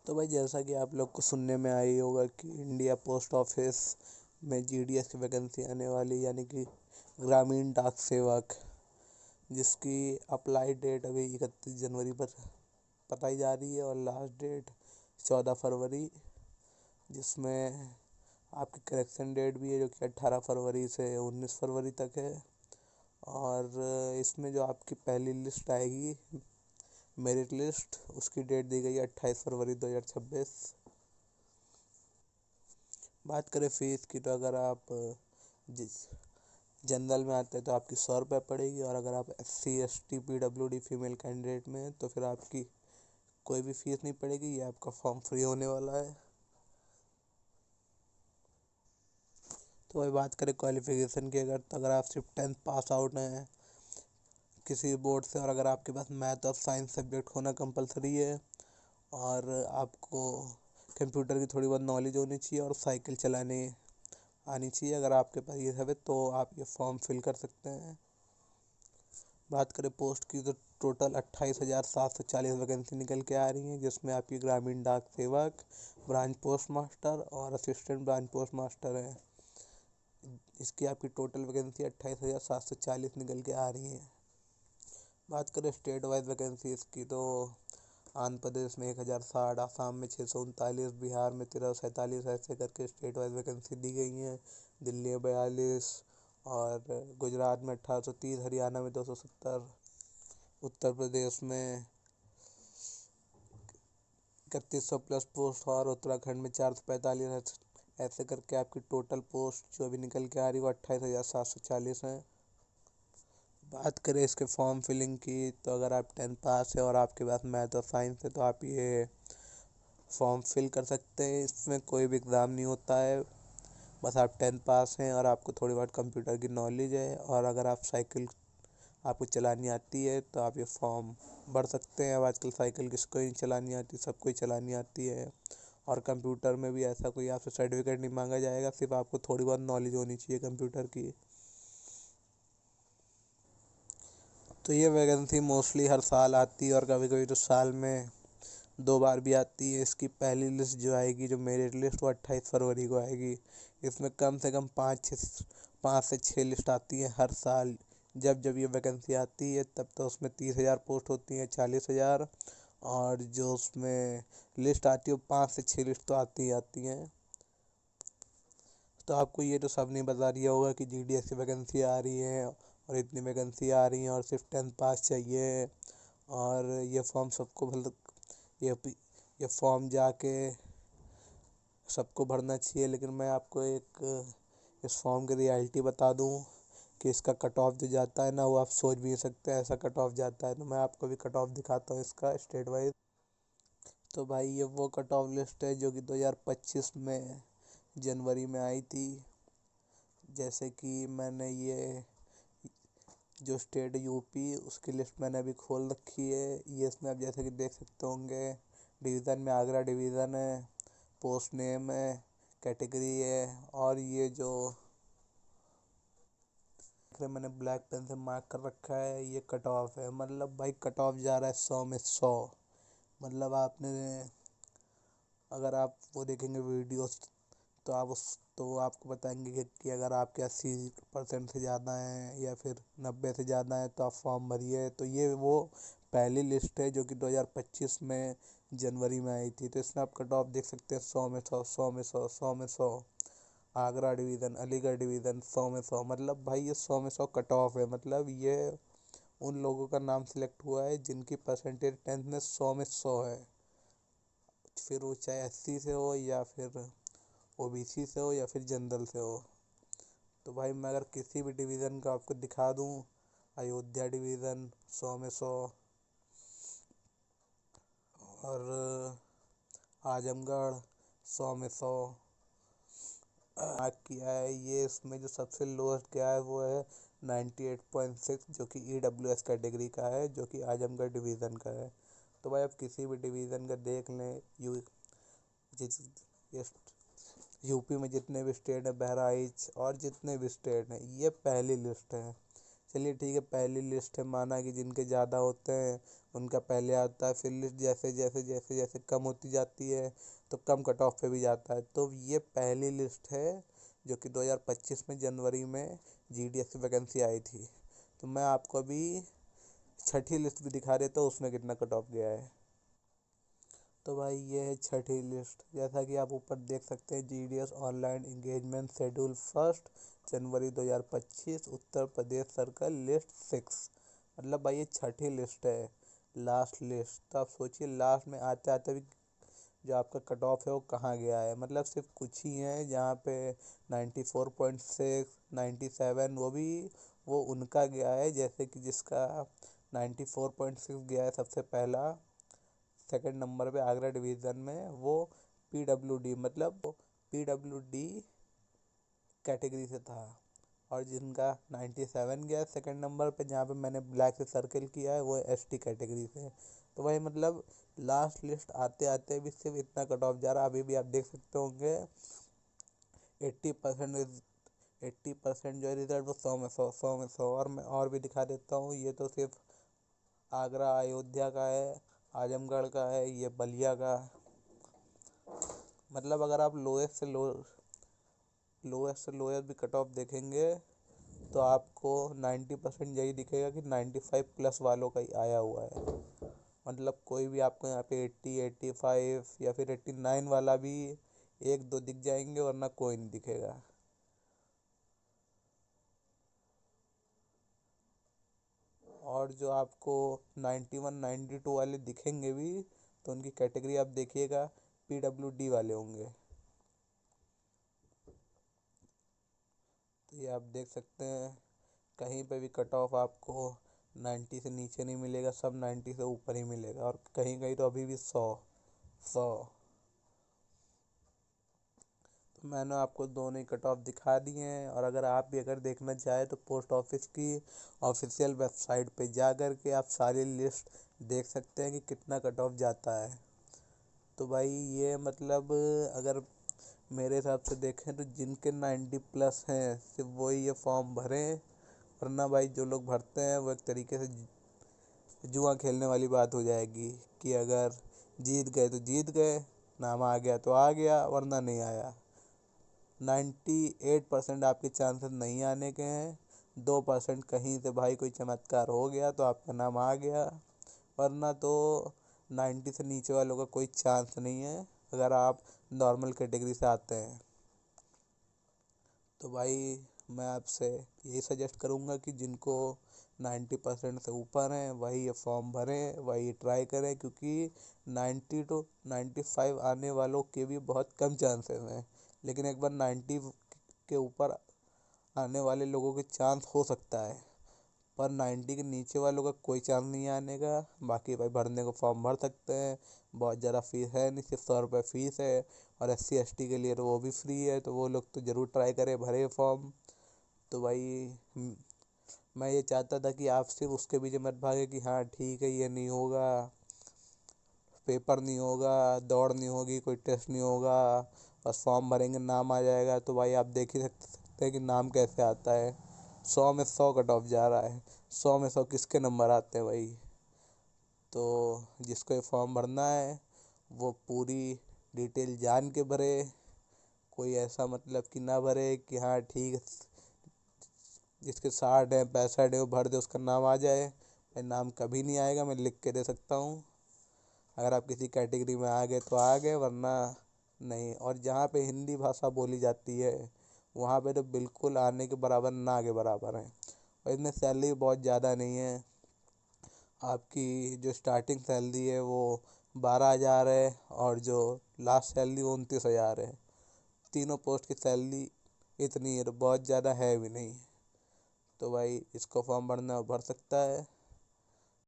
तो भाई जैसा कि आप लोग को सुनने में आई होगा कि इंडिया पोस्ट ऑफिस में जीडीएस की वैकेंसी आने वाली, यानी कि ग्रामीण डाक सेवक, जिसकी अप्लाई डेट अभी 31 जनवरी पर बताई जा रही है और लास्ट डेट 14 फरवरी, जिसमें आपकी करेक्शन डेट भी है जो कि 18 फरवरी से 19 फरवरी तक है। और इसमें जो आपकी पहली लिस्ट आएगी, मेरिट लिस्ट, उसकी डेट दी गई है 28 फरवरी 2026। बात करें फीस की, तो अगर आप जिस जनरल में आते हैं तो आपकी 100 रुपये पड़ेगी, और अगर आप SC ST PWD female candidate में हैं तो फिर आपकी कोई भी फीस नहीं पड़ेगी, ये आपका फॉर्म फ्री होने वाला है। तो वही बात करें क्वालिफिकेशन की, अगर आप सिर्फ 10th पास आउट हैं किसी बोर्ड से, और अगर आपके पास मैथ और साइंस सब्जेक्ट होना कंपलसरी है, और आपको कंप्यूटर की थोड़ी बहुत नॉलेज होनी चाहिए और साइकिल चलाने आनी चाहिए, अगर आपके पास ये सब है तो आप ये फॉर्म फिल कर सकते हैं। बात करें पोस्ट की, तो टोटल 28,740 वैकेंसी निकल के आ रही हैं, जिसमें आपकी ग्रामीण डाक सेवक, ब्रांच पोस्ट मास्टर और असिस्टेंट ब्रांच पोस्ट मास्टर है। इसकी आपकी टोटल वैकेंसी 28,740 निकल के आ रही है। बात करें स्टेट वाइज वैकेंसी इसकी, तो आंध्र प्रदेश में 1,060, आसाम में 639, बिहार में 1347, ऐसे करके स्टेट वाइज वैकेंसी दी गई हैं। दिल्ली में 42, और गुजरात में 1830, हरियाणा में 270, उत्तर प्रदेश में 3100 प्लस पोस्ट, और उत्तराखंड में 445, ऐसे करके आपकी टोटल पोस्ट जो अभी निकल के आ रही है वो 28,740 है। बात करें इसके फॉर्म फिलिंग की, तो अगर आप 10th पास है और आपके पास मैथ और साइंस है तो आप ये फॉर्म फिल कर सकते हैं। इसमें कोई भी एग्ज़ाम नहीं होता है, बस आप 10th पास हैं और आपको थोड़ी बहुत कंप्यूटर की नॉलेज है, और अगर आप साइकिल आपको चलानी आती है तो आप ये फॉर्म भर सकते हैं। अब आजकल साइकिल किसको ही चलानी आती, सबको ही चलानी आती है। और कंप्यूटर में भी ऐसा कोई आपसे सर्टिफिकेट नहीं मांगा जाएगा, सिर्फ आपको थोड़ी बहुत नॉलेज होनी चाहिए कंप्यूटर की। तो ये वैकेंसी मोस्टली हर साल आती है, और कभी कभी तो साल में 2 बार भी आती है। इसकी पहली लिस्ट जो आएगी, जो मेरिट लिस्ट, वो 28 फरवरी को आएगी। इसमें कम से कम 5 से 6 लिस्ट आती है हर साल। जब जब ये वैकेंसी आती है तब तो उसमें 30,000 पोस्ट होती हैं, 40,000, और जो उसमें लिस्ट आती है वो 5 से 6 लिस्ट तो आती ही आती हैं। तो आपको ये तो सब नहीं बता दिया होगा कि GDS की वैकेंसी आ रही है और इतनी वैकेंसी आ रही हैं और सिर्फ 10th पास चाहिए, और ये फॉर्म सबको ये ये फॉर्म जाके सबको भरना चाहिए। लेकिन मैं आपको एक इस फॉर्म की रियलिटी बता दूं कि इसका कट ऑफ जो जाता है ना, वो आप सोच भी नहीं सकते ऐसा कट ऑफ जाता है। तो मैं आपको भी कट ऑफ दिखाता हूँ इसका स्टेट वाइज। तो भाई ये वो कट ऑफ लिस्ट है जो कि 2025 में जनवरी में आई थी। जैसे कि मैंने ये जो स्टेट यूपी, उसकी लिस्ट मैंने अभी खोल रखी है। ये इसमें आप जैसे कि देख सकते होंगे, डिवीज़न में आगरा डिवीज़न है, पोस्ट नेम है, कैटेगरी है, और ये जो मैंने ब्लैक पेन से मार्क कर रखा है ये कट ऑफ है। मतलब भाई कट ऑफ जा रहा है 100 में 100। मतलब आपने, अगर आप वो देखेंगे वीडियोस, तो आप उस तो वो आपको बताएंगे कि अगर आपके 80% से ज़्यादा हैं या फिर 90 से ज़्यादा हैं तो आप फॉर्म भरिए। तो ये वो पहली लिस्ट है जो कि 2025 में जनवरी में आई थी। तो इसमें आप कट ऑफ देख सकते हैं, 100 में 100, 100 में 100, 100 में 100। आगरा डिवीज़न, अलीगढ़ डिवीज़न, 100 में 100। मतलब भाई ये 100 में 100 कट ऑफ है। मतलब ये उन लोगों का नाम सिलेक्ट हुआ है जिनकी परसेंटेज 10th में 100 में 100 है, फिर वो चाहे SC से हो या फिर OBC से हो या फिर जनरल से हो। तो भाई मैं अगर किसी भी डिवीज़न का आपको दिखा दूं, अयोध्या डिवीज़न 100 में 100, और आजमगढ़ 100 में 100 मार्क किया है। ये इसमें जो सबसे लोएस्ट गया है वो है 98.6, जो कि EWS कैटेगरी का है, जो कि आजमगढ़ डिवीज़न का है। तो भाई आप किसी भी डिवीज़न का देख लें, जिस ये यूपी में जितने भी स्टेट हैं, बहराइच और जितने भी स्टेट हैं, ये पहली लिस्ट है। चलिए ठीक है, पहली लिस्ट है, माना कि जिनके ज़्यादा होते हैं उनका पहले आता है, फिर लिस्ट जैसे जैसे जैसे जैसे कम होती जाती है तो कम कट ऑफ पे भी जाता है। तो ये पहली लिस्ट है जो कि 2025 में जनवरी में GDS की वैकेंसी आई थी। तो मैं आपको अभी छठी लिस्ट भी दिखा देता हूँ उसमें कितना कट ऑफ गया है। तो भाई ये है छठी लिस्ट, जैसा कि आप ऊपर देख सकते हैं, GDS ऑनलाइन इंगेजमेंट शेड्यूल 1 जनवरी 2025 उत्तर प्रदेश सर्कल लिस्ट 6। मतलब भाई ये छठी लिस्ट है, लास्ट लिस्ट। तो आप सोचिए लास्ट में आते आते भी जो आपका कट ऑफ है वो कहाँ गया है। मतलब सिर्फ कुछ ही हैं जहाँ पे 94.6 97, वो उनका गया है, जैसे कि जिसका 94.6 गया है सबसे पहला, सेकंड नंबर पे आगरा डिवीज़न में, वो PWD मतलब PWD कैटेगरी से था। और जिनका 97 गया सेकंड नंबर पे, जहाँ पे मैंने ब्लैक से सर्कल किया है, वो ST कैटेगरी से। तो भाई मतलब लास्ट लिस्ट आते आते भी सिर्फ इतना कट ऑफ जा रहा है। अभी भी आप देख सकते होंगे 80% 80% जो है रिजल्ट वो 100 में 100 और मैं और भी दिखा देता हूँ। ये तो सिर्फ आगरा अयोध्या का है, आजमगढ़ का है, ये बलिया का। मतलब अगर आप लोएस्ट से लोएस्ट भी कट ऑफ देखेंगे तो आपको 90% यही दिखेगा कि 95 प्लस वालों का ही आया हुआ है। मतलब कोई भी आपको यहाँ पे 80 85 या फिर 89 वाला भी एक दो दिख जाएंगे, वरना कोई नहीं दिखेगा। और जो आपको 91 92 वाले दिखेंगे भी, तो उनकी कैटेगरी आप देखिएगा PWD वाले होंगे। तो ये आप देख सकते हैं कहीं पे भी कट ऑफ आपको 90 से नीचे नहीं मिलेगा, सब 90 से ऊपर ही मिलेगा, और कहीं कहीं तो अभी भी 100। तो मैंने आपको दोनों ही कट ऑफ दिखा दिए हैं। और अगर आप भी अगर देखना चाहें तो पोस्ट ऑफिस की ऑफिशियल वेबसाइट पे जा कर के आप सारी लिस्ट देख सकते हैं कि कितना कट ऑफ जाता है। तो भाई ये मतलब अगर मेरे हिसाब से देखें तो जिनके 90 प्लस हैं सिर्फ वही ये फॉर्म भरें, वरना भाई जो लोग भरते हैं वो एक तरीके से जुआ खेलने वाली बात हो जाएगी कि अगर जीत गए तो जीत गए, नाम आ गया तो आ गया, वरना नहीं आया। 98% आपके चांसेस नहीं आने के हैं। 2% कहीं से भाई कोई चमत्कार हो गया तो आपका नाम आ गया, वरना तो 90 से नीचे वालों का कोई चांस नहीं है अगर आप नॉर्मल कैटेगरी से आते हैं। तो भाई मैं आपसे यही सजेस्ट करूँगा कि जिनको 90% से ऊपर हैं वही ये फॉर्म भरें, वही ट्राई करें, क्योंकि 90 टू 95 आने वालों के भी बहुत कम चांसेस हैं। लेकिन एक बार 90 के ऊपर आने वाले लोगों के चांस हो सकता है, पर 90 के नीचे वालों का कोई चांस नहीं आने का। बाकी भाई भरने को फॉर्म भर सकते हैं, बहुत ज़्यादा फीस है नहीं, सिर्फ 100 रुपये फ़ीस है। और SC ST के लिए तो वो भी फ्री है, तो वो लोग तो ज़रूर ट्राई करें, भरे फॉर्म। तो भाई मैं ये चाहता था कि आप सिर्फ उसके पीछे मत भागे कि हाँ ठीक है ये नहीं होगा, पेपर नहीं होगा, दौड़ नहीं होगी, कोई टेस्ट नहीं होगा, बस फॉर्म भरेंगे नाम आ जाएगा। तो भाई आप देख ही सकते हैं कि नाम कैसे आता है, 100 में 100 कट ऑफ जा रहा है। 100 में 100 किसके नंबर आते हैं भाई। तो जिसको ये फॉर्म भरना है वो पूरी डिटेल जान के भरे, कोई ऐसा मतलब कि ना भरे कि हाँ ठीक है, जिसके 60 है 65 है वो भर दे उसका नाम आ जाए। भाई नाम कभी नहीं आएगा, मैं लिख के दे सकता हूँ। अगर आप किसी कैटेगरी में आ गए तो आ गए, वरना नहीं। और जहाँ पे हिंदी भाषा बोली जाती है वहाँ पे तो बिल्कुल आने के बराबर ना के बराबर है। और इसमें सैलरी बहुत ज़्यादा नहीं है। आपकी जो स्टार्टिंग सैलरी है वो 12,000 है, और जो लास्ट सैलरी वो 29,000 है। तीनों पोस्ट की सैलरी इतनी है, तो बहुत ज़्यादा है भी नहीं। तो भाई इसको फॉर्म भरना है वो भर सकता है।